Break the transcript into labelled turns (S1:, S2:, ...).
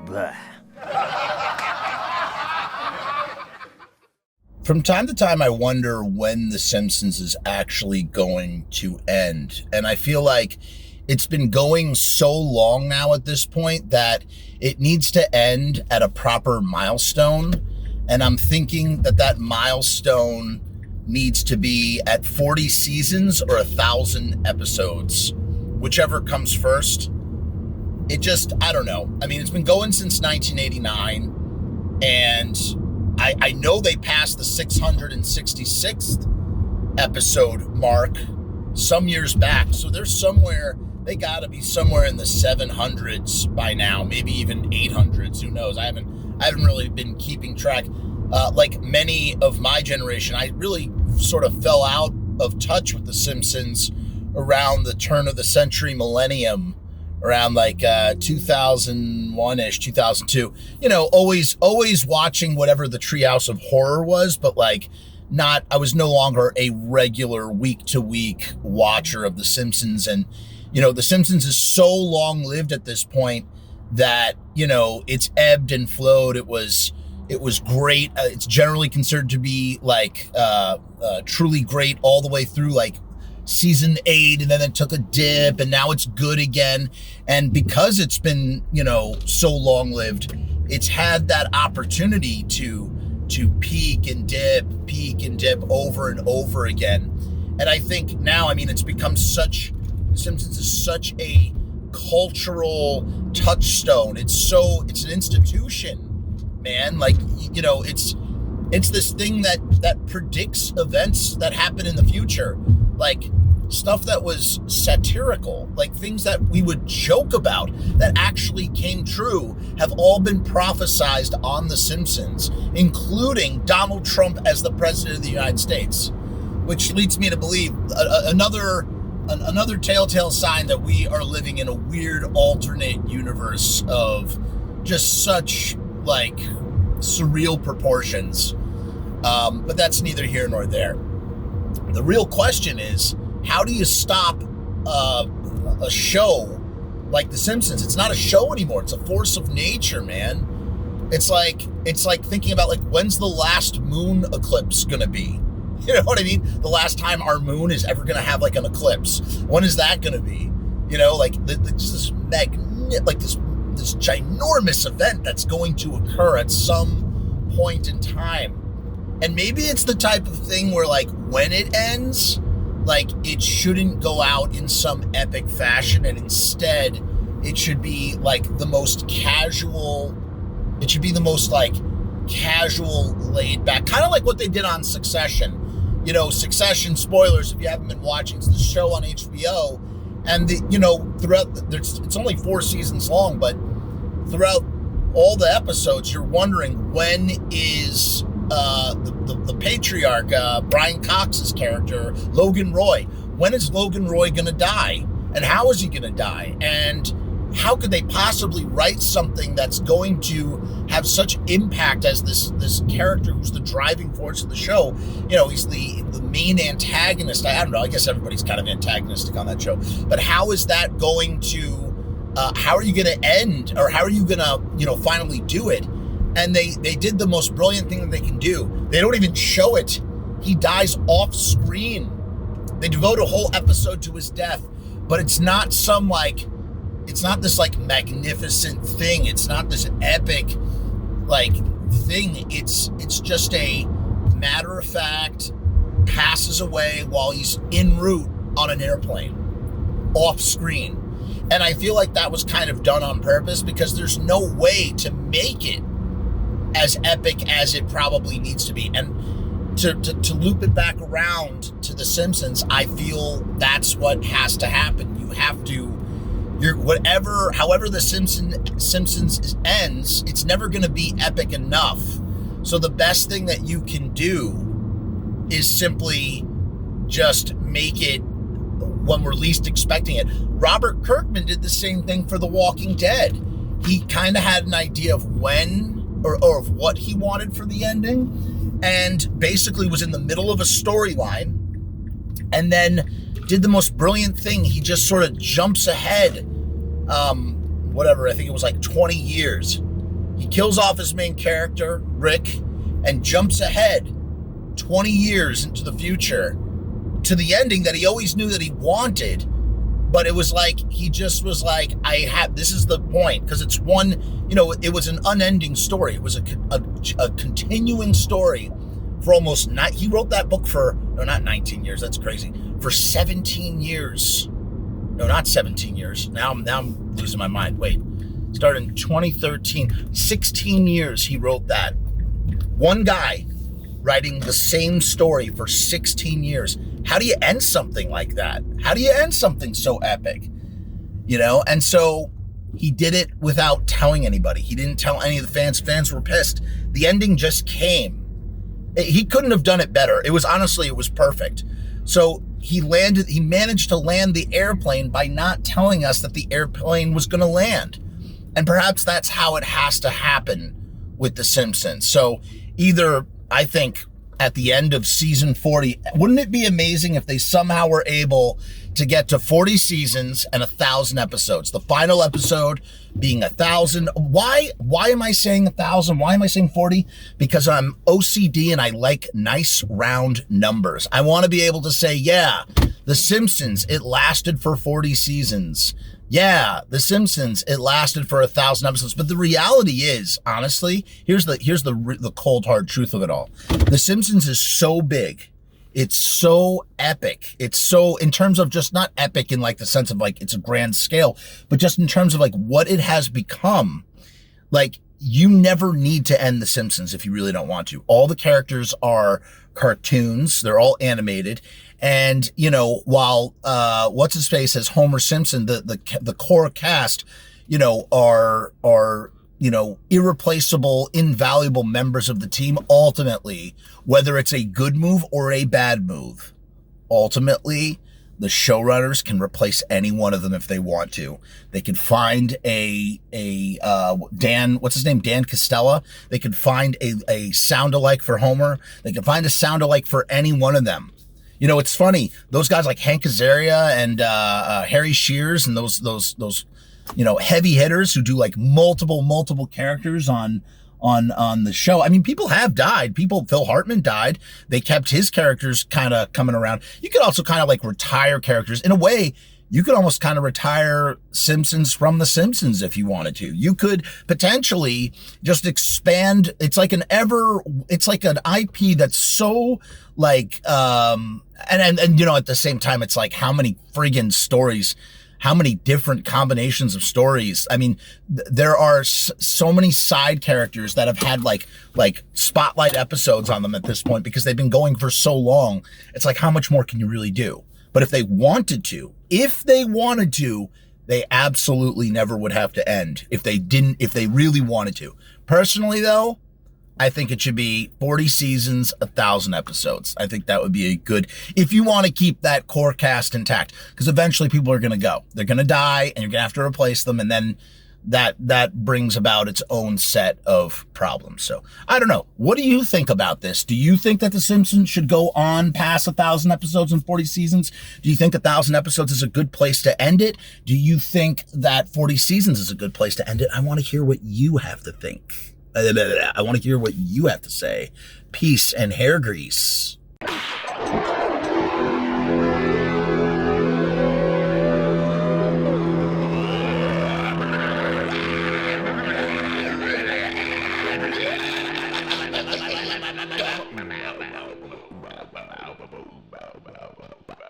S1: Blah.
S2: From time to time, I wonder when The Simpsons is actually going to end. And I feel like it's been going so long now at this point that it needs to end at a proper milestone. And I'm thinking that that milestone needs to be at 40 seasons or 1,000 episodes, whichever comes first. I don't know. I mean, it's been going since 1989, and I know they passed the 666th episode mark some years back. So they gotta be somewhere in the 700s by now, maybe even 800s. Who knows? I haven't really been keeping track. Like many of my generation, I really sort of fell out of touch with The Simpsons around the turn of the century millennium, around like 2001-ish, 2002. You know, always watching whatever the Treehouse of Horror was, but like I was no longer a regular week-to-week watcher of The Simpsons. And, you know, The Simpsons is so long-lived at this point that, you know, it's ebbed and flowed. It was great. It's generally considered to be like truly great all the way through like season 8, and then it took a dip, and now it's good again. And because it's been, you know, so long-lived, it's had that opportunity to peak and dip over and over again. And I think now, I mean, it's become Simpsons is such a cultural touchstone. It's an institution, man. Like, you know, it's this thing that predicts events that happen in the future. Like stuff that was satirical, like things that we would joke about that actually came true, have all been prophesized on The Simpsons, including Donald Trump as the president of the United States, which leads me to believe another telltale sign that we are living in a weird alternate universe of just such like surreal proportions. But that's neither here nor there. The real question is, how do you stop a show like The Simpsons? It's not a show anymore. It's a force of nature, man. It's like thinking about like, when's the last moon eclipse gonna be? You know what I mean? The last time our moon is ever gonna have like an eclipse. When is that gonna be? You know, like this ginormous event that's going to occur at some point in time. And maybe it's the type of thing where like when it ends, like it shouldn't go out in some epic fashion, and instead it should be like the most casual, laid back, kind of like what they did on Succession. You know, Succession, spoilers if you haven't been watching, it's the show on HBO, and it's only 4 seasons long, but throughout all the episodes, you're wondering, when is the patriarch, Brian Cox's character, Logan Roy, when is Logan Roy gonna die? And how is he gonna die? And how could they possibly write something that's going to have such impact as this character who's the driving force of the show? You know, he's the main antagonist. I don't know, I guess everybody's kind of antagonistic on that show. But how is that going to, how are you gonna end, or how are you gonna, you know, finally do it? And they did the most brilliant thing that they can do. They don't even show it. He dies off screen. They devote a whole episode to his death, but it's not this like magnificent thing. It's not this epic like thing. It's just a matter of fact, passes away while he's en route on an airplane, off screen. And I feel like that was kind of done on purpose, because there's no way to make it as epic as it probably needs to be. And to loop it back around to The Simpsons, I feel that's what has to happen. You have to, however the Simpsons ends, it's never going to be epic enough. So the best thing that you can do is simply just make it when we're least expecting it. Robert Kirkman did the same thing for The Walking Dead. He kind of had an idea of when or of what he wanted for the ending, and basically was in the middle of a storyline, and then did the most brilliant thing. He just sort of jumps ahead, I think it was like 20 years, He kills off his main character, Rick, and jumps ahead 20 years into the future to the ending that he always knew that he wanted. But it was like, he just was like, this is the point, because it's one, it was an unending story. It was a continuing story for almost, he wrote that book for, no, not 19 years, that's crazy, for 17 years. No, not 17 years. Now I'm losing my mind. Wait, started in 2013, 16 years he wrote that. One guy writing the same story for 16 years. How do you end something like that? How do you end something so epic? And so he did it without telling anybody. He didn't tell any of the fans. Fans were pissed. The ending just came. He couldn't have done it better. It was perfect. So he managed to land the airplane by not telling us that the airplane was going to land. And perhaps that's how it has to happen with The Simpsons. So either, I think, at the end of season 40, wouldn't it be amazing if they somehow were able to get to 40 seasons and 1,000 episodes? The final episode being 1,000. Why am I saying 1,000? Why am I saying 40? Because I'm OCD and I like nice round numbers. I want to be able to say, yeah, The Simpsons, it lasted for 40 seasons. Yeah, The Simpsons, it lasted for 1,000 episodes. But the reality is, honestly, here's the cold hard truth of it all. The Simpsons is so big. It's so epic. It's so, in terms of just not epic in like the sense of like it's a grand scale, but just in terms of like what it has become. Like, you never need to end The Simpsons if you really don't want to. All the characters are cartoons. They're all animated. And, while, what's his face as Homer Simpson, the core cast, are irreplaceable, invaluable members of the team. Ultimately, whether it's a good move or a bad move, ultimately, the showrunners can replace any one of them if they want to. They could find Dan, what's his name? Dan Costello. They could find a sound-alike for Homer. They could find a sound-alike for any one of them. It's funny. Those guys like Hank Azaria and Harry Shears and those heavy hitters who do like multiple characters on the show. I mean, people have died. Phil Hartman died. They kept his characters kind of coming around. You could also kind of like retire characters. In a way, you could almost kind of retire Simpsons from The Simpsons if you wanted to. You could potentially just expand. It's like an IP that's so like, and at the same time, it's like how many friggin' stories, how many different combinations of stories. I mean, there are so many side characters that have had like spotlight episodes on them at this point because they've been going for so long. It's like, how much more can you really do? But if they wanted to, they absolutely never would have to end if they really wanted to. Personally, though, I think it should be 40 seasons, 1,000 episodes. I think that would be a good, if you want to keep that core cast intact, because eventually people are going to go. They're going to die, and you're going to have to replace them, and then that brings about its own set of problems. So I don't know. What do you think about this? Do you think that The Simpsons should go on past 1,000 episodes and 40 seasons? Do you think 1,000 episodes is a good place to end it? Do you think that 40 seasons is a good place to end it? I want to hear what you have to think. I want to hear what you have to say. Peace and hair grease.